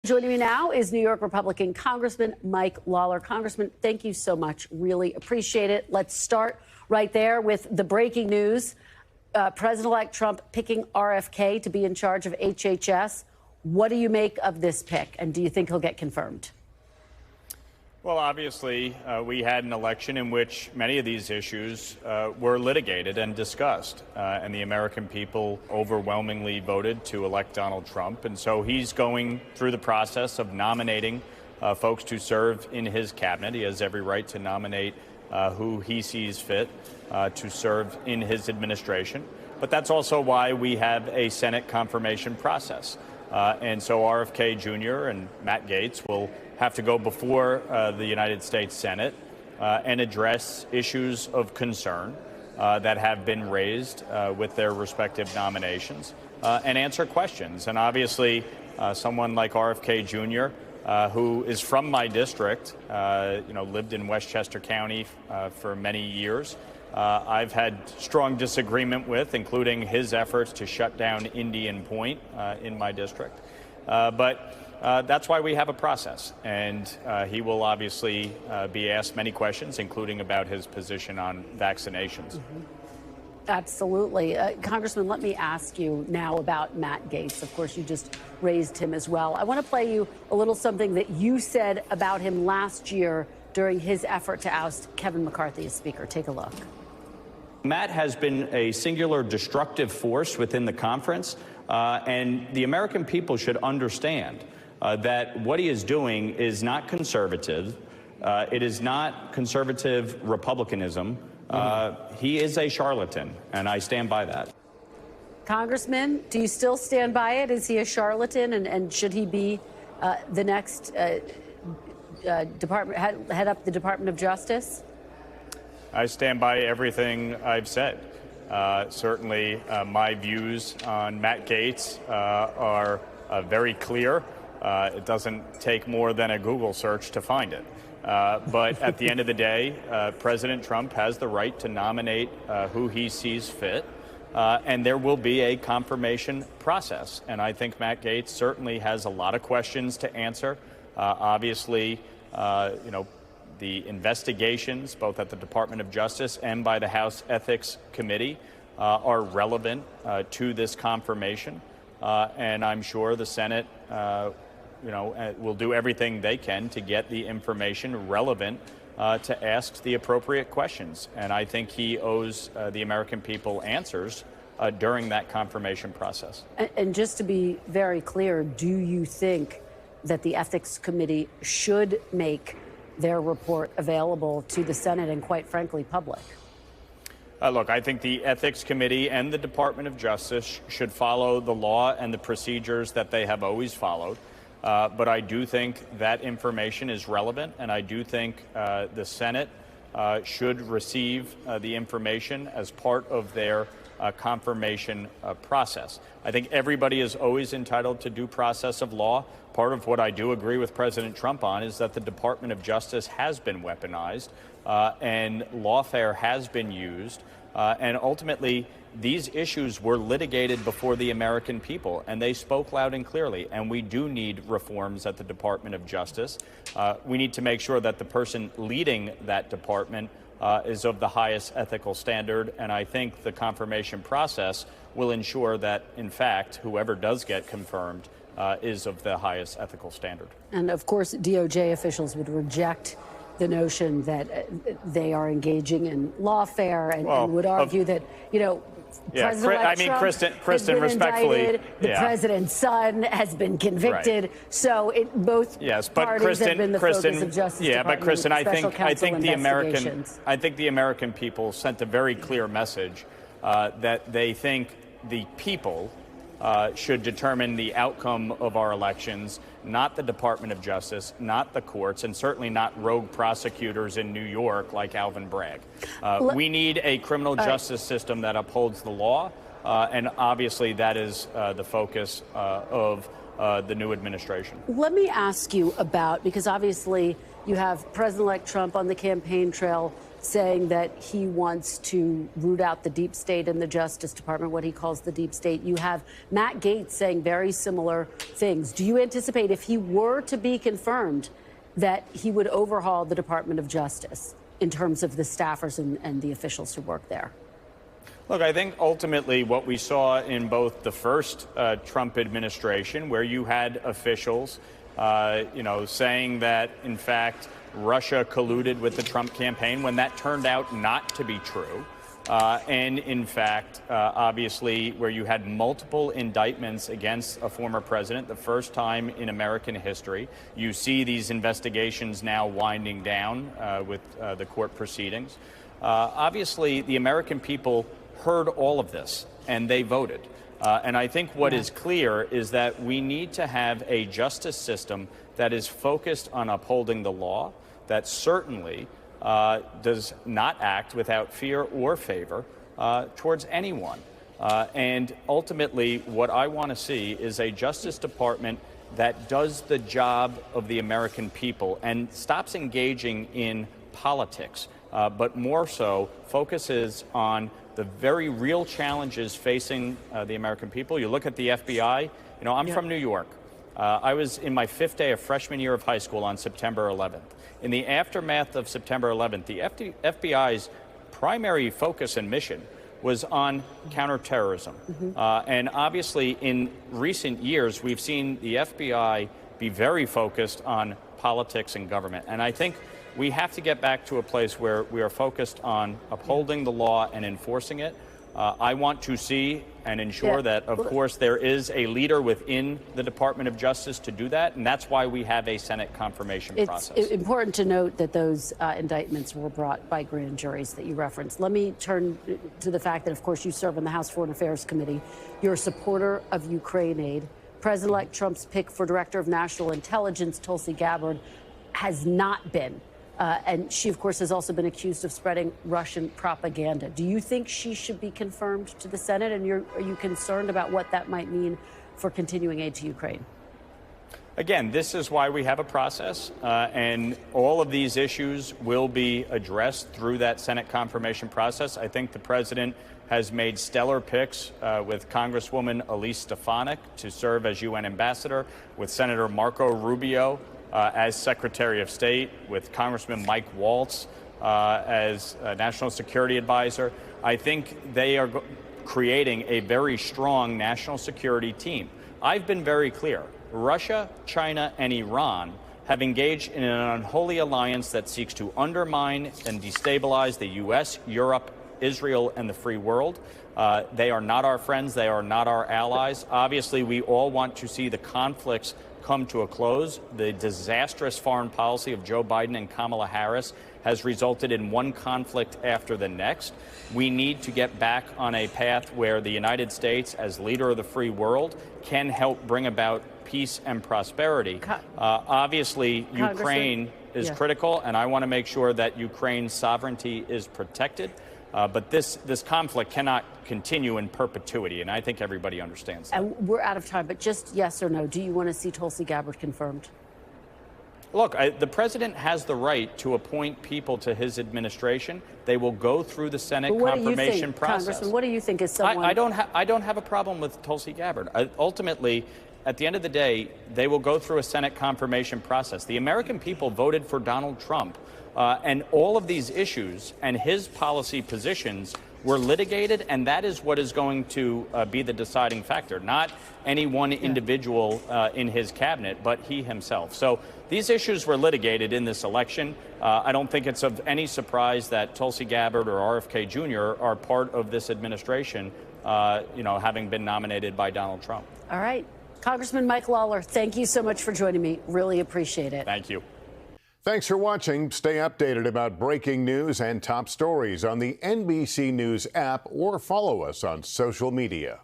Joining me now is New York Republican Congressman Mike Lawler. Congressman, thank you so much. Really appreciate it. Let's start right there with the breaking news. President-elect Trump picking RFK to be in charge of HHS. What do you make of this pick, and do you think he'll get confirmed? Well, obviously, we had an election in which many of these issues were litigated and discussed, and the American people overwhelmingly voted to elect Donald Trump. And so he's going through the process of nominating folks to serve in his cabinet. He has every right to nominate who he sees fit to serve in his administration. But that's also why we have a Senate confirmation process. And so RFK Jr. and Matt Gaetz will have to go before the United States Senate and address issues of concern that have been raised with their respective nominations and answer questions. And obviously, someone like RFK Jr., who is from my district, lived in Westchester County for many years, I've had strong disagreement with, including his efforts to shut down Indian Point in my district. But that's why we have a process, and he will obviously be asked many questions, including about his position on vaccinations. Mm-hmm. Absolutely. Congressman, let me ask you now about Matt Gaetz. Of course, you just raised him as well. I want to play you a little something that you said about him last year during his effort to oust Kevin McCarthy as Speaker. Take a look. Matt has been a singular destructive force within the conference, and the American people should understand that what he is doing is not conservative. It is not conservative republicanism. He is a charlatan, and I stand by that. Congressman, do you still stand by it? Is he a charlatan, and should he be the next head up the Department of Justice? I stand by everything I've said. Certainly, my views on Matt Gaetz are very clear. It doesn't take more than a Google search to find it. But at the end of the day, President Trump has the right to nominate who he sees fit, and there will be a confirmation process. And I think Matt Gaetz certainly has a lot of questions to answer. Obviously, the investigations, both at the Department of Justice and by the House Ethics Committee, are relevant to this confirmation. And I'm sure the Senate will do everything they can to get the information relevant to ask the appropriate questions. And I think he owes the American people answers during that confirmation process. And just to be very clear, do you think that the Ethics Committee should make their report available to the Senate and, quite frankly, public? Look, I think the Ethics Committee and the Department of Justice should follow the law and the procedures that they have always followed. But I do think that information is relevant, and I do think the Senate should receive the information as part of their confirmation process. I think everybody is always entitled to due process of law. Part of what I do agree with President Trump on is that the Department of Justice has been weaponized and lawfare has been used. And ultimately, these issues were litigated before the American people, and they spoke loud and clearly. And we do need reforms at the Department of Justice. We need to make sure that the person leading that department is of the highest ethical standard. And I think the confirmation process will ensure that, in fact, whoever does get confirmed is of the highest ethical standard. And of course, DOJ officials would reject the notion that they are engaging in lawfare and would argue that, Kristen, respectfully, indicted, the president's son has been convicted. Right. So both parties have been the focus of Justice Department. But Kristen, I think the American people sent a very clear message that they think the people should determine the outcome of our elections, not the Department of Justice, not the courts, and certainly not rogue prosecutors in New York like Alvin Bragg. We need a criminal justice system that upholds the law, and obviously that is the focus of the new administration. Let me ask you about, because obviously you have President-elect Trump on the campaign trail saying that he wants to root out the deep state in the Justice Department, what he calls the deep state. You have Matt Gaetz saying very similar things. Do you anticipate, if he were to be confirmed, that he would overhaul the Department of Justice in terms of the staffers and the officials who work there? Look, I think ultimately what we saw in both the first Trump administration, where you had officials, saying that, in fact, Russia colluded with the Trump campaign when that turned out not to be true. And in fact, obviously, where you had multiple indictments against a former president, the first time in American history. You see these investigations now winding down with the court proceedings. Obviously, the American people heard all of this, and they voted. And I think what is clear is that we need to have a justice system that is focused on upholding the law, that certainly does not act without fear or favor towards anyone. And ultimately, what I want to see is a Justice Department that does the job of the American people and stops engaging in politics, but more so focuses on the very real challenges facing the American people. You look at the FBI. I'm from New York. I was in my 5th day of freshman year of high school on September 11th. In the aftermath of September 11th, the FBI's primary focus and mission was on counterterrorism. And obviously, in recent years, we've seen the FBI be very focused on politics and government. And I think we have to get back to a place where we are focused on upholding the law and enforcing it. I want to see and ensure that, of course, there is a leader within the Department of Justice to do that, and that's why we have a Senate confirmation process. It's important to note that those indictments were brought by grand juries that you referenced. Let me turn to the fact that, of course, you serve on the House Foreign Affairs Committee. You're a supporter of Ukraine aid. President-elect Trump's pick for Director of National Intelligence, Tulsi Gabbard, has not been. And she, of course, has also been accused of spreading Russian propaganda. Do you think she should be confirmed to the Senate? And are you concerned about what that might mean for continuing aid to Ukraine? Again, this is why we have a process, and all of these issues will be addressed through that Senate confirmation process. I think the president has made stellar picks with Congresswoman Elise Stefanik to serve as UN ambassador, with Senator Marco Rubio as Secretary of State, with Congressman Mike Waltz as National Security Advisor. I think they are creating a very strong national security team. I've been very clear. Russia, China, and Iran have engaged in an unholy alliance that seeks to undermine and destabilize the U.S., Europe, Israel, and the free world. They are not our friends. They are not our allies. Obviously, we all want to see the conflicts come to a close. The disastrous foreign policy of Joe Biden and Kamala Harris has resulted in one conflict after the next. We need to get back on a path where the United States, as leader of the free world, can help bring about peace and prosperity. Obviously, Ukraine is critical, and I want to make sure that Ukraine's sovereignty is protected. But this conflict cannot continue in perpetuity, and I think everybody understands that. And we're out of time, but just yes or no, do you want to see Tulsi Gabbard confirmed? Look, the president has the right to appoint people to his administration. They will go through the Senate confirmation process. Congressman, what do you think is someone? I don't have a problem with Tulsi Gabbard. Ultimately, at the end of the day, they will go through a Senate confirmation process. The American people voted for Donald Trump. And all of these issues and his policy positions were litigated, and that is what is going to be the deciding factor, not any one individual in his cabinet, but he himself. So these issues were litigated in this election. I don't think it's of any surprise that Tulsi Gabbard or RFK Jr. are part of this administration, having been nominated by Donald Trump. All right. Congressman Mike Lawler, thank you so much for joining me. Really appreciate it. Thank you. Thanks for watching. Stay updated about breaking news and top stories on the NBC News app or follow us on social media.